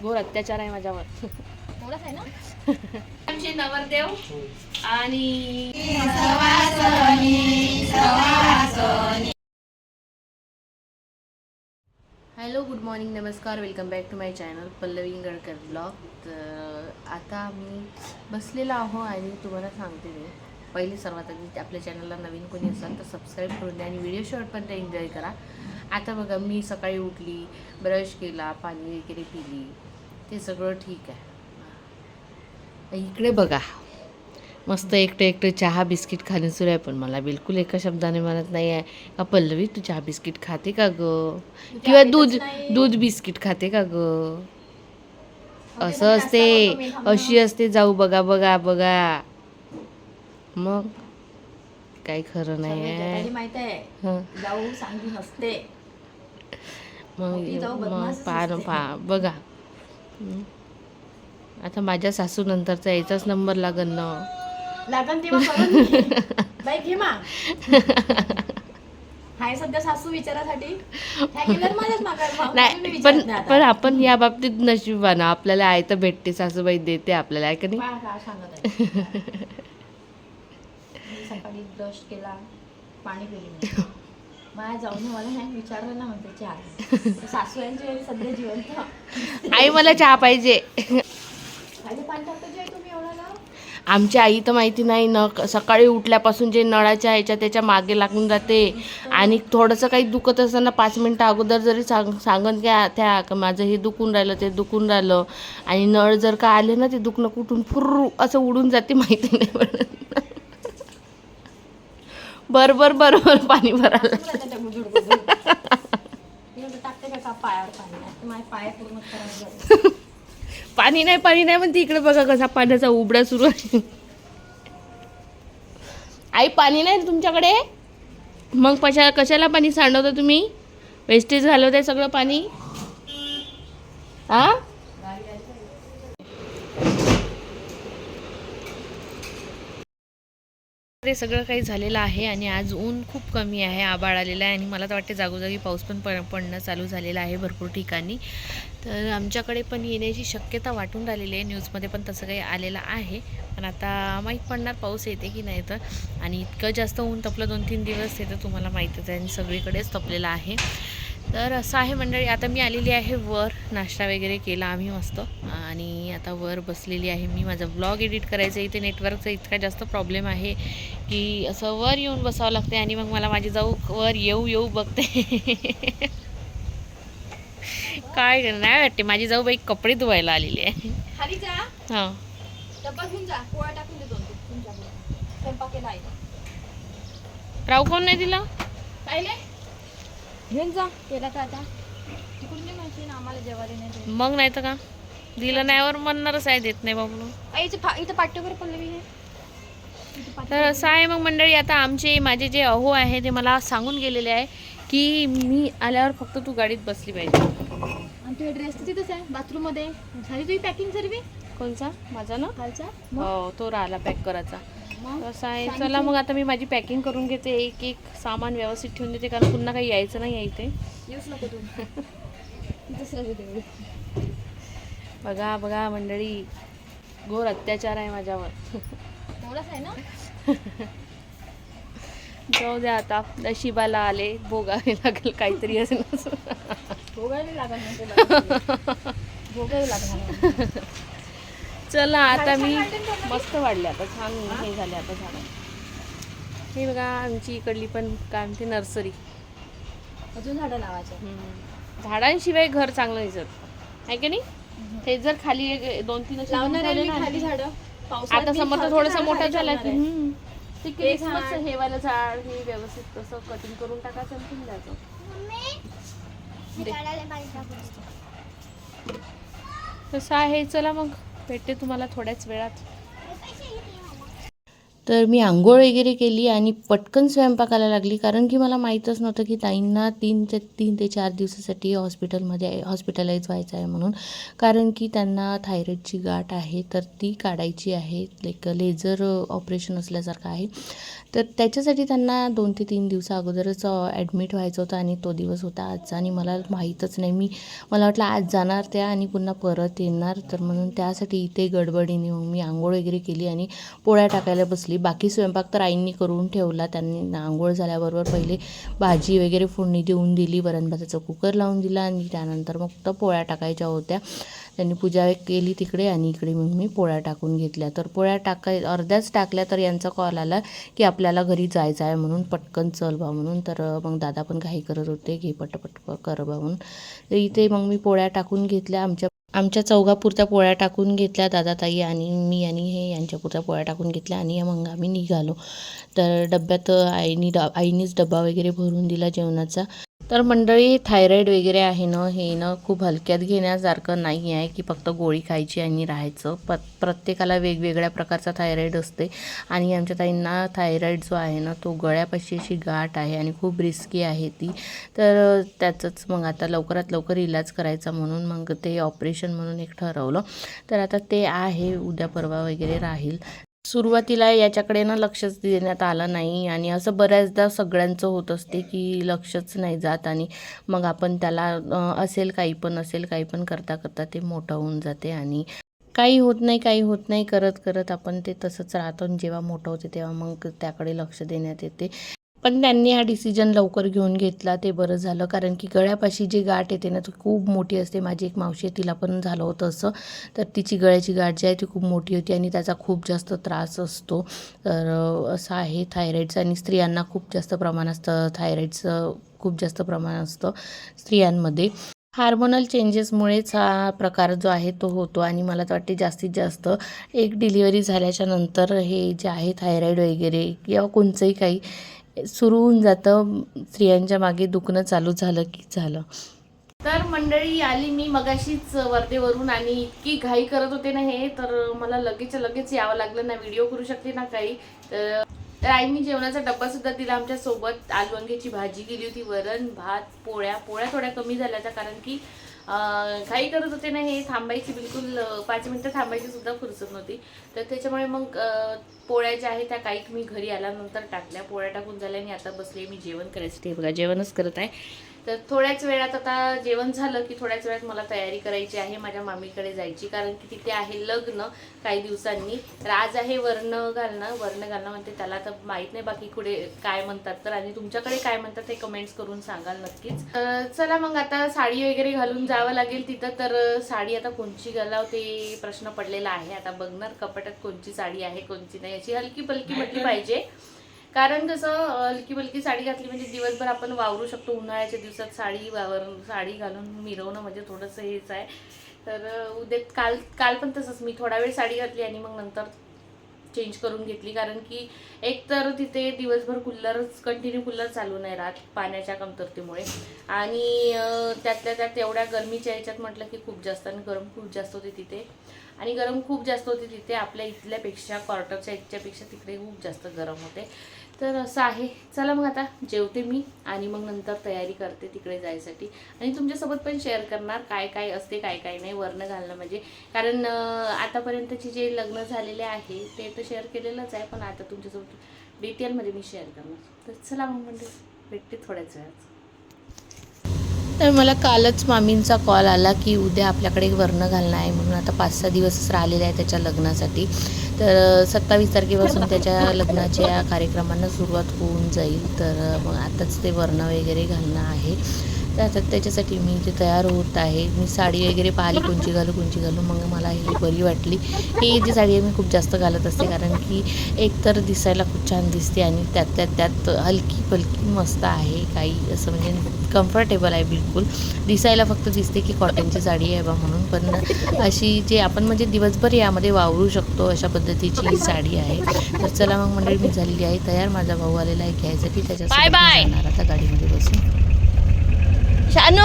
घोर अत्याचार आहे माझ्यावर. एवढंच आहे ना. आमचे नवरदेव आणि हॅलो, गुड मॉर्निंग, नमस्कार, welcome back to my channel Pallavi Gadkar blog. तर आता मी बसलेला आहो आणि तुम्हाला सांगते मी पहिले सर्वात आधी आपल्या चॅनलला नवीन कोणी असाल तर सबस्क्राईब करून द्या आणि व्हिडिओ शेवटपर्यंत एन्जॉय करा. आता बघा, मी सकाळी उठली, ब्रश केला, पाणी वगैरे पिली, ते सगळं ठीक आहे. इकडे बघा, मस्त एकटं एकटं चहा बिस्किट खाणे सुरू आहे, पण मला बिलकुल एका शब्दाने म्हणत नाही आहे का पल्लवी तू चहा बिस्किट खाते का ग, किंवा दूध बिस्किट खाते का ग. असं असते, अशी असते जाऊ, बघा बघा बघा, मग काही खरं नाही आहे. माहित आहे जाऊ सांगली नसते. मग पा बघा, आता माझ्या सासू नंतरचा याचाच नंबर लागन ना. लागन तेव्हा बाई घे मा. हाय सध्या सासू विचारासाठी नाही, पण आपण या बाबतीत नशिबानं, आपल्याला आहे तर भेटते, सासूबाई देते आपल्याला, आहे का नाही. सकाळी ब्रश केला, पाणी पिले, माझ्या जाऊन मला हे विचारलं ना, म्हणते चहा. सासू यांची सध्या जिवंत. आई मला चहा पाहिजे. पाणी टाकतो जे तुम्ही एवढा ना. आमची आई तर माहिती नाही न, सकाळी उठल्यापासून जे नळाच्या ह्याच्या त्याच्या मागे लागून जाते, आणि थोडंसं काही दुखत असताना 5 मिनटं अगोदर जरी सांगन की त्या माझं हे दुखून राहिलं, ते दुखून राहिलं, आणि नळ जर का आले ना, ते दुखणं कुठून फुर्र असं उडून जाते, माहिती नाही पडत. बरोबर पाणी भरायला पाणी नाही म्हणते. इकडे बघा कसा पाण्याचा उबडा सुरू आहे. आई पाणी नाही तुमच्याकडे, मग कशाला पाणी सांडवता तुम्ही, वेस्टेज घालवताय सगळं पाणी. हा, ते सगळं काही झालेलं आहे आणि आज ऊन खूप कमी आहे, आभाळ आलेला आहे, आणि मला तर वाटते जागोजागी पाऊस पण पडणं चालू झालेला आहे भरपूर ठिकाणी. तर आमच्याकडे पण येण्याची शक्यता वाटून राहिलेली आहे, न्यूजमध्ये पण तसं काही आलेलं आहे, पण आता माहीत पडणार पाऊस येते की नाही तर. आणि इतकं जास्त ऊन तपलं 2-3 दिवस ते तर तुम्हाला माहीतच आहे, आणि सगळीकडेच तपलेलं आहे. तर असं आहे मंडळी, आता मी आलेली आहे वर, नाश्ता वगैरे केला आम्ही मस्त, आणि आता वर बसलेली आहे मी. माझा ब्लॉग एडिट करायचा, इथे नेटवर्कचा इतका जास्त प्रॉब्लेम आहे की असं वर येऊन बसावं लागते, आणि मग मला माझी जाऊ वर येऊ बघते. काय नाही वाटते, माझी जाऊ बाई कपडे धुवायला आलेली आहे. हां, राव कोण नाही दिला, घेऊन जा केला तर आता तिकडून मशीन आम्हाला जेवायला नाही. मग नाही तर का दिलं नाही, वर म्हणणारच आहे देत नाही बाबू. इथं पाठ्यवर पडलं मी. तर असं आहे मग मंडळी, आता माझे जे अहो आहे ते मला सांगून गेलेले आहे की मी आल्यावर फक्त तू गाडीत बसली पाहिजे. आणि तुझा ड्रेस तर तिथंच आहे बाथरूम मध्ये. झाली तुझी पॅकिंग सर्व? कोणचा? माझा ना खालचा. हो, तो राहिला पॅक करायचा. असं आहे, चला मग आता मी माझी पॅकिंग करून घेते, एक सामान व्यवस्थित ठेवून देते, कारण पुन्हा काही यायचं नाही आहे इथे. येऊच नको तू. बघा मंडळी, घोर अत्याचार आहे माझ्यावर. एवढंच आहे ना. जाऊ द्या, आता नशिबाला आले, भोगावे लागेल काहीतरी असं. भोगायला लागणार. चला आता मी मस्त वाढले, आता छान हे झाले आता झाडं. हे बघा आमची इकडली पण काय म्हणते नर्सरी, अजून झाडं लावायचं. झाडांशिवाय घर चांगलं दिसत आहे की नाही. हे जर खाली 2-3 खाली झाडं, आता समोर तर थोडंसं मोठं झालं की ते क्रिसमस हे वालं झाड हे व्यवस्थित तसं कटिंग करून टाकायचं आणि ठेवून द्यायचं. तसं आहे. चला मग भेटते तुम्हाला थोड्याच वेळात. तर मी आंघोळ वगैरे केली आणि पटकन स्वयंपाकाला लागली, कारण की मला माहीतच नव्हतं की ताईंना 3 ते 4 दिवसासाठी हॉस्पिटलाइज व्हायचं आहे म्हणून. कारण की त्यांना थायरॉईडची गाठ आहे, तर ती काढायची आहे. लाईक लेझर ऑपरेशन असल्यासारखं आहे. तर त्याच्यासाठी त्यांना 2 ते 3 दिवसा अगोदरच ॲडमिट व्हायचं होतं आणि तो दिवस होता आजचा. आणि मला माहीतच नाही, मला वाटलं आज जाणार त्या आणि पुन्हा परत येणार, तर म्हणून त्यासाठी इथे गडबडीने मग मी आंघोळ वगैरे केली आणि पोळ्या टाकायला बसली. बाकी स्वयंपाक तर आईंनी करून ठेवला. त्यांनी आंघोळ झाल्याबरोबर पहिले भाजी वगैरे फोडणी देऊन दिली, वरण भाताचा कुकर लावून दिला आणि त्यानंतर मग फक्त पोळ्या टाकायच्या होत्या. त्यांनी पूजा केली तिकडे आणि इकडे मग मी पोळ्या टाकून घेतल्या. तर पोळ्या अर्ध्याच टाकल्या तर यांचा कॉल आला की आपल्याला घरी जायचं आहे म्हणून, पटकन चल बा म्हणून. तर मग दादा पण घाई करत होते, घे पटपट कर बा म्हणून. तर इथे मग मी पोळ्या टाकून घेतल्या. आमच्या चौघापुरत्या पोळ्या टाकून घेतल्या, दादा, ताई आणि मी आणि हे यांच्यापुरत्या पोळ्या टाकून घेतल्या आणि मग आम्ही निघालो. तर डब्यात आईनीच डबा वगैरे भरून दिला जेवणाचा. तर मंडळी, थायरॉईड वगैरे आहे ना, हे ना खूप हलक्यात घेण्यासारखं नाही आहे की फक्त गोळी खायची आणि राहायचं. प्रत्येकाला वेगवेगळ्या प्रकारचा थायरॉईड असते आणि आमच्या ताईंना थायरॉईड जो आहे ना, तो गळ्यापाशी अशी गाठ आहे आणि खूप रिस्की आहे ती. तर त्याचंच मग आता लवकरात लवकर इलाज करायचा म्हणून मग ते ऑपरेशन म्हणून एक ठरवलं. तर आता ते आहे, उद्या परवा वगैरे राहील. सुरुवातीला याच्याकडे ना लक्षच देण्यात आलं नाही आणि असं बऱ्याचदा सगळ्यांचं होत असते की लक्षच नाही जात आणि मग आपण त्याला असेल काही पण करता करता ते मोठं होऊन जाते आणि काही होत नाही करत आपण ते तसंच राहतो आणि जेव्हा मोठं होते तेव्हा मग त्याकडे लक्ष देण्यात येते. पण त्यांनी हा डिसिजन लवकर घेऊन घेतला, ते बरं झालं. कारण की गळ्यापाशी जी गाठ येते ना, ती खूप मोठी असते. माझी एक मावशी आहे, तिला पण झालं होतं असं. तर तिची गळ्याची गाठ जी आहे ती खूप मोठी होती आणि त्याचा खूप जास्त त्रास असतो. तर असं आहे थायरॉईडचं. आणि स्त्रियांना खूप जास्त प्रमाण असतं थायरॉईडचं, खूप जास्त प्रमाण असतं स्त्रियांमध्ये. हार्मोनल चेंजेसमुळेच हा प्रकार जो आहे तो होतो आणि मला तर वाटते जास्तीत जास्त एक डिलिव्हरी झाल्याच्या नंतर हे जे आहे थायरॉईड वगैरे किंवा कोणचंही काही सुरू होऊन जातं. स्त्रियांच्या मागे दुखणं चालू झालं की झालं. तर मंडळी, आली मी मगाशीच वर्धेवरून आणि इतकी घाई करत होते ना हे, तर मला लगेच यावं लागलं ना, व्हिडिओ करू शकते ना काही. तर आईनी जेवणाचा डब्बा सुद्धा दिला आमच्या सोबत. आलू वांग्याची भाजी केली होती, वरण भात, पोळ्या थोड्या कमी झाल्या त्या, कारण की घाई करत होते ना हे, थांबायची बिलकुल 5 मिनिटं थांबायची सुद्धा फुरसत नव्हती. तर त्याच्यामुळे मग पोळ्या ज्या आहेत त्या काही मी घरी आल्यानंतर टाकल्या. पोळ्या टाकून झाल्या आणि आता बसले मी जेवण करायसाठी. बघा, जेवणच करत आहे. तर थोड्याच वेळात आता जेवण झालं की थोड्याच वेळात मला तयारी करायची आहे माझ्या मामीकडे जायची, कारण की तिथे आहे लग्न काही दिवसांनी. तर आज आहे वर्ण घालणं म्हणते त्याला, तर माहीत नाही बाकी कुठे काय म्हणतात तर, आणि तुमच्याकडे काय म्हणतात ते कमेंट्स करून सांगाल नक्कीच. चला मग आता साडी वगैरे घालून जावं लागेल तिथं. तर साडी आता कोणची घालाव ते प्रश्न पडलेला आहे. आता बघणार कपाटात कोणची साडी आहे कोणची नाही. अशी हलकी पलकी म्हटली पाहिजे, कारण कसं हलकी पलकी साडी घातली म्हणजे दिवसभर आपण वावरू शकतो. उन्हाळ्याच्या दिवसात साडी घालून मिरवणं म्हणजे थोडंसं हेच आहे. तर उद्या काल पण तसंच मी थोडा वेळ साडी घातली आणि मग नंतर चेंज करून घेतली, कारण की एक तर तिथे दिवसभर कंटिन्यू कूलर चालू नाही राहत पाण्याच्या कमतरतेमुळे, आणि त्यातल्या त्यात एवढ्या गरमीच्या ह्याच्यात म्हटलं की खूप जास्त, आणि गरम खूप जास्त होते तिथे. आपल्या इथल्यापेक्षा क्वार्टरच्या इथच्यापेक्षा तिकडे खूप जास्त गरम होते. तर असं आहे. चला मग आता जेवते मी आणि मग नंतर तयारी करते तिकडे जायसाठी, आणि तुमच्यासोबत पण शेअर करणार काय काय असते काय काय नाही वर्ण घालणं म्हणजे. कारण आतापर्यंतचे जे लग्न झालेले आहे ते तर शेअर केलेलंच आहे, पण आता तुमच्यासोबत डिटेलमध्ये मी शेअर करणार. तर चला मग म्हणजे भेटते थोड्याच वेळात. तर मला कालच मामींचा कॉल आला की उद्या आपल्याकडे वर्ण घालणं आहे म्हणून. आता 5-6 दिवसच राहिलेले आहे त्याच्या लग्नासाठी. तर 27 तारखेपासून त्याच्या लग्नाच्या कार्यक्रमांना सुरुवात होऊन जाईल. तर मग आताच ते वर्ण वगैरे घालणं आहे. तर आता त्याच्यासाठी मी इथे तयार होत आहे. मी साडी वगैरे पाहिली कोणची घालू, मग मला ही बरी वाटली. ही जी साडी आहे मी खूप जास्त घालत असते, कारण की एकतर दिसायला खूप छान दिसते आणि त्यात हलकी पलकी मस्त आहे. काही असं म्हणजे कम्फर्टेबल आहे बिलकुल. दिसायला फक्त दिसते की कॉटनची साडी आहे बा म्हणून, पण अशी जे आपण म्हणजे दिवसभर यामध्ये वावरू शकतो अशा पद्धतीची ही साडी आहे. तर चला मग मंडळी, मी झालेली आहे तयार. माझा भाऊ आलेला आहे घ्यायसाठी, त्याच्यासोबत जाणार आता गाडीमध्ये बसून. शानू,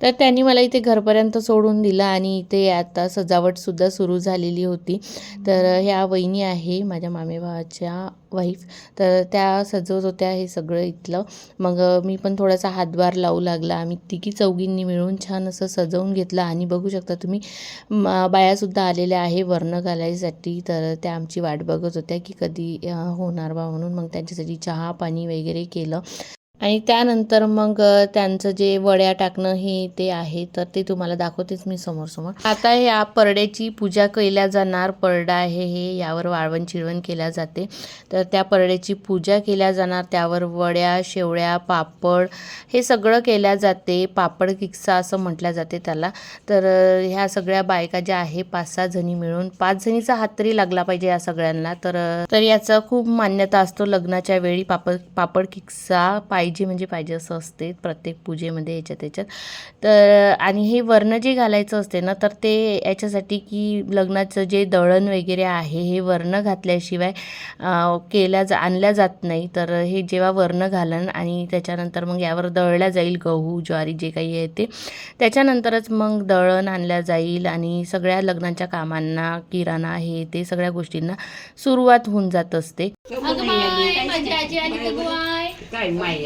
तर त्यांनी मला इथे घरपर्यंत सोडून दिलं आणि इथे आता सजावटसुद्धा सुरू झालेली होती. तर ह्या वहिनी आहे माझ्या मामे भावाच्या वाईफ, तर त्या सजवत होत्या हे सगळं इथलं. मग मी पण थोडासा हातभार लावू लागला. आम्ही तिघी चौघींनी मिळून छान असं सजवून घेतलं आणि बघू शकता तुम्ही बायासुद्धा आलेल्या आहे वर्ण घालायसाठी. तर त्या आमची वाट बघत होत्या की कधी होणार बा म्हणून. मग त्यांच्यासाठी चहा पाणी वगैरे केलं आणि त्यानंतर मग त्यांचं जे वड्या टाकणं हे ते आहे, तर ते तुम्हाला दाखवतेच मी समोर. आता ह्या परड्याची पूजा केल्या जाणार. परडा आहे हे, यावर वाळवण चिळवण केल्या जाते. तर त्या परड्याची पूजा केल्या जाणार. त्यावर वड्या, शेवळ्या, पापड हे सगळं केल्या जाते. पापड किस्सा असं म्हटलं जाते त्याला. तर ह्या सगळ्या बायका ज्या आहे 5-6 जणी मिळून, 5 जणीचा हात तरी लागला पाहिजे या सगळ्यांना. तर याचं खूप मान्यता असतो. लग्नाच्या वेळी पापड किस्सा पाहिजे असं असते प्रत्येक पूजेमध्ये याच्यात. तर आणि हे वर्ण जे घालायचं असते ना, तर ते याच्यासाठी की लग्नाचं जे दळण वगैरे आहे हे वर्ण घातल्याशिवाय आणल्या जात नाही. तर हे जेव्हा वर्ण घालन आणि त्याच्यानंतर मग यावर दळल्या जाईल गहू ज्वारी जे काही आहे ते, त्याच्यानंतरच मग दळण आणल्या जाईल आणि सगळ्या लग्नाच्या कामांना किराणा हे ते सगळ्या गोष्टींना सुरुवात होऊन जात असते. माझी आजी आली का बुवाय? काय माई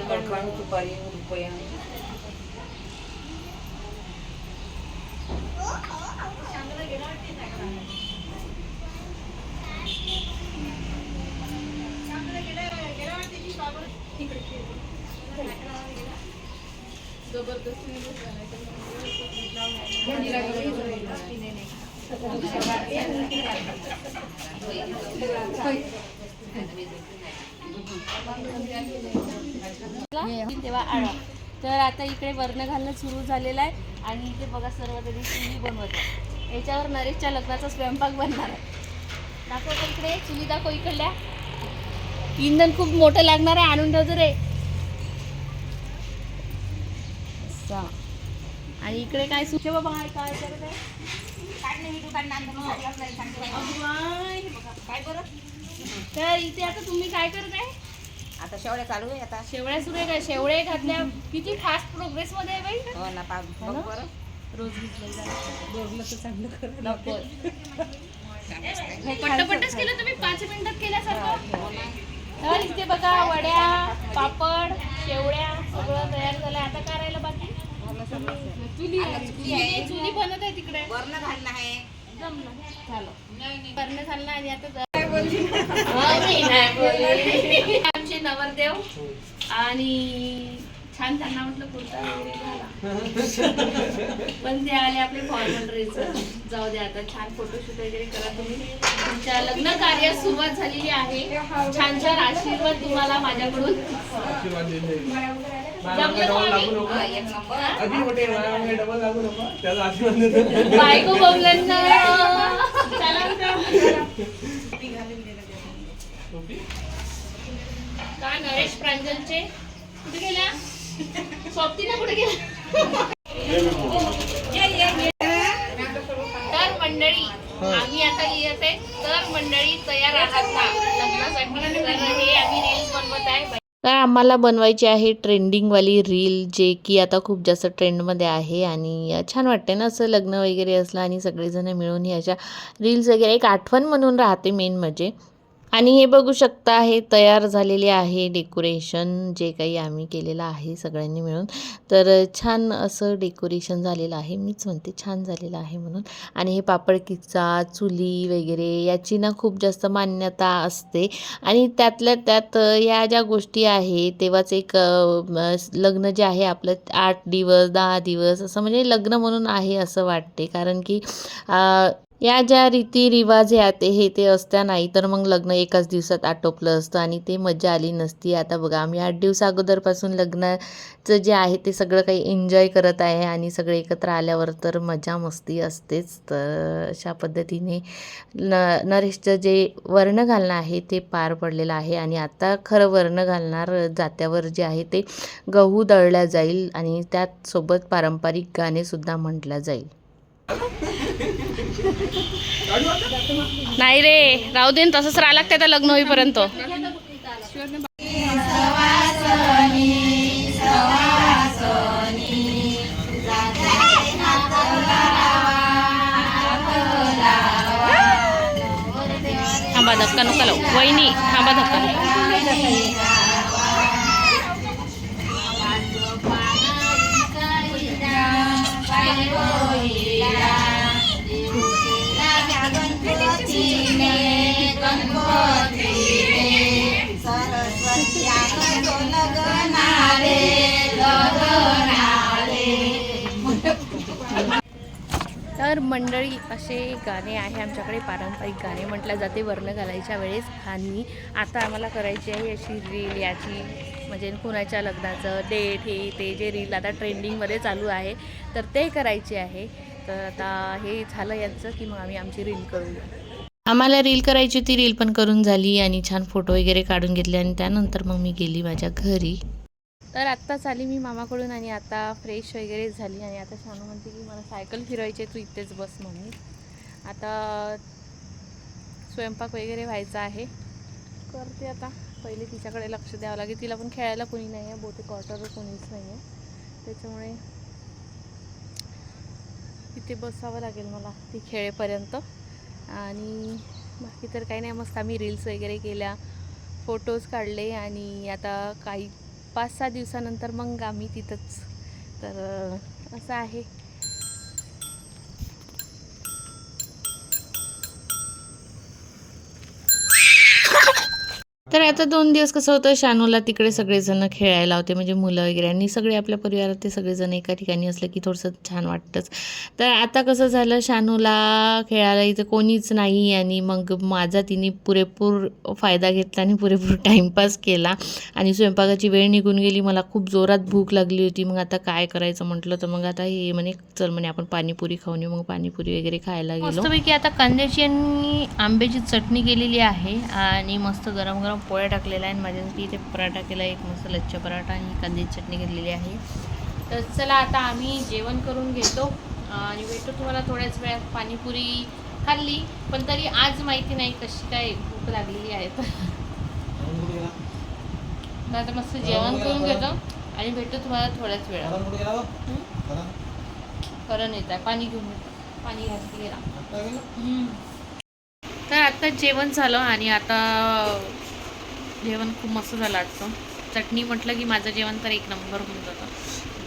आठवण रुपया तेव्हा आळा. तर आता इकडे वर्ण घालणं सुरू झालेलं आहे आणि इथे बघा सर्व तरी चुली बनवत आहे. याच्यावर नरेशच्या लग्नाचा स्वयंपाक बनणार आहे. दाखव तर इकडे चुली दाखव इकडल्या. इंधन खूप मोठं लागणार आहे, आणून ठेवतो रे. आणि इकडे काय सुचे बाबा काय करत आहे? काय बरं. तर इथे आता तुम्ही काय करत आहे? आता शेवड्या चालू आहे. आता शेवळ्या सुरू आहे का? शेवळे घातल्या किती फास्ट प्रोग्रेस मध्ये आहे बाई. हो ना बघ बरं. रोज पट्टपट्टच केलं तुम्ही 5 मिनिटात केल्यासारखं. तर इथे बघा वड्या पापड शेवळ्या सगळं तयार झालं. आता काय राहिलं बाकी? चुली बनत आहे तिकडे. वर्ण घालणं आहे. जमलं झालं करणं झालं आणि आता आमचे नवरदेव आणि छान त्यांना म्हटलं कुर्ता वगैरे घाला, पण ते आले आपले फॉर्मल ड्रेस. जाऊ द्या आता छान फोटोशूट वगैरे करा तुम्ही. तुमच्या लग्न कार्यास सुरुवात झालेली आहे. छान छान आशीर्वाद तुम्हाला माझ्याकडून. बायको बोलण्या काय नरेश प्रांजलचे कुठे गेल्या? सोबतीने कुठे गेल्या? तर मंडळी आम्ही आता येते. तर मंडळी तयार आहात ना लग्नासाठी? तर हे आम्ही रील्स बनवत आहे. तर आम्हाला बनवायची आहे ट्रेंडिंगवाली रील, जे की आता खूप जास्त ट्रेंडमध्ये आहे आणि छान वाटते ना असं लग्न वगैरे असलं आणि सगळेजण मिळून ही अशा रील्स वगैरे एक आठवण म्हणून राहते मेन म्हणजे. आणि हे बघू शकता हे तयार झालेले आहे डेकोरेशन जे काही आम्ही केलेलं आहे सगळ्यांनी मिळून. तर छान असं डेकोरेशन झालेलं आहे, मीच म्हणते छान झालेलं आहे म्हणून. आणि हे पापड किस्सा चुली वगैरे याची ना खूप जास्त मान्यता असते आणि त्यातल्या त्यात या ज्या गोष्टी आहे तेव्हाच एक लग्न जे आहे आपलं 8 दिवस 10 दिवस असं म्हणजे लग्न म्हणून आहे असं वाटते. कारण की या ज्या रीतिरिवाज हे ते असत्या नाही तर मग लग्न एकाच दिवसात आटोपलं असतं आणि ते मजा आली नसती. आता बघा आम्ही 8 दिवस अगोदरपासून लग्नाचं जे आहे ते सगळं काही एन्जॉय करत आहे आणि सगळे एकत्र आल्यावर तर मजा मस्ती असतेच. तर अशा पद्धतीने नरेशचं जे वर्ण घालणं आहे ते पार पडलेलं आहे आणि आता खरं वर्ण घालणार जात्यावर जे आहे ते गहू दळल्या जाईल आणि त्यात सोबत पारंपरिक गाणेसुद्धा म्हटलं जाईल. नाही रे, राहू दे ना, तसंच राहा लागते त्या लग्न होईपर्यंत. थांबा धक्का नको लावू वहिनी, थांबा धक्का नको. तर मंडळी असे गाणे आहे आमच्याकडे, पारंपरिक गाणे म्हटलं जाते वर्ण घालायच्या वेळेस. आणि आता आम्हाला करायची आहे अशी रील याची, म्हणजे कुणाच्या लग्नाचं डेट हे ते जे रील आता ट्रेंडिंगमध्ये चालू आहे तर ते करायचे आहे. तर आता हे झालं यांचं की मग आम्ही आमची रील करूया. आम्हाला रील करायची होती, रील पण करून झाली आणि छान फोटो वगैरे काढून घेतले आणि त्यानंतर मग मी गेली माझ्या घरी. तर आत्ताच आली मी मामाकडून आणि आता फ्रेश वगैरे झाली आणि आता शानू म्हणते की मला सायकल फिरवायची आहे, तू इथेच बस मम्मी. आता स्वयंपाक वगैरे व्हायचा आहे, करते आता. पहिले तिच्याकडे लक्ष द्यावं लागेल, तिला पण खेळायला कोणी नाही आहे, बहुतेक क्वार्टरवर कोणीच नाही आहे, त्याच्यामुळे तिथे बसावं लागेल मला ती खेळेपर्यंत. आणि बाकी तर काही नाही, मस्त आम्ही रील्स वगैरे केल्या, फोटोज काढले आणि आता काही 5-6 दिवसानंतर मग आम्ही तिथंच. तर असं आहे. तर आता 2 दिवस कसं होतं, शानूला तिकडे सगळेजण खेळायला होते, म्हणजे मुलं वगैरे, आणि सगळे आपल्या परिवारात ते सगळेजण एका ठिकाणी असलं की थोडंसं छान वाटतंच. तर आता कसं झालं, शानूला खेळायला इथं कोणीच नाही आणि मग माझा तिने पुरेपूर फायदा घेतला आणि पुरेपूर टाईमपास केला आणि स्वयंपाकाची वेळ निघून गेली. मला खूप जोरात भूक लागली होती. मग आता काय करायचं म्हटलं, तर मग आता हे म्हणे चल म्हणे आपण पाणीपुरी खाऊन येऊ. मग पाणीपुरी वगैरे खायला गेलो. मस्तपैकी आता कांद्याची आणि आंब्याची चटणी केलेली आहे आणि मस्त गरम गरम पोळ्या टाकलेला आहे. माझ्यासाठी इथे पराठा केला, एक मस्त लच्छा पराठा आणि कांद्याची चटणी घेतलेली आहे. तर चला आता आम्ही जेवण करून घेतो आणि भेटतो तुम्हाला थोड्याच वेळात. पाणीपुरी खाल्ली पण तरी आज माहिती नाही कशी काय भूक लागलेली आहे. तर आता मस्त जेवण करून घेतो आणि भेटतो तुम्हाला थोड्याच वेळात. करण येत आहे, पाणी घेऊन येतो, पाणी घातली गेला. तर आता जेवण झालं आणि आता जेवण खूप मस्त झालं आजचं. चटणी म्हटलं की माझं जेवण तर 1 नंबर होऊन जातं.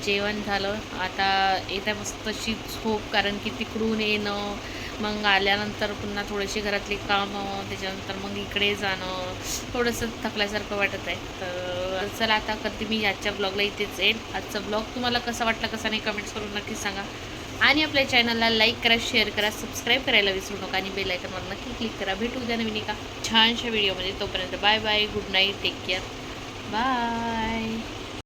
जेवण झालं, आता येत आहे मस्त अशी झोप, कारण की तिकडून येणं, मग आल्यानंतर पुन्हा थोडेसे घरातले कामं, त्याच्यानंतर मग इकडे जाणं, थोडंसं थकल्यासारखं वाटत आहे. तर चला आता करते मी आजच्या ब्लॉगला इथेच येईल. आजचा ब्लॉग तुम्हाला कसा वाटला कसा नाही कमेंट्स करून नक्कीच सांगा आणि आपल्या चॅनलला लाईक करा, शेअर करा, सबस्क्राईब करायला विसरू नका आणि बेल आयकॉनवर नक्की क्लिक करा. भेटू उद्या नवीन एका छानशा व्हिडिओमध्ये. तोपर्यंत bye bye, good night, take care, bye.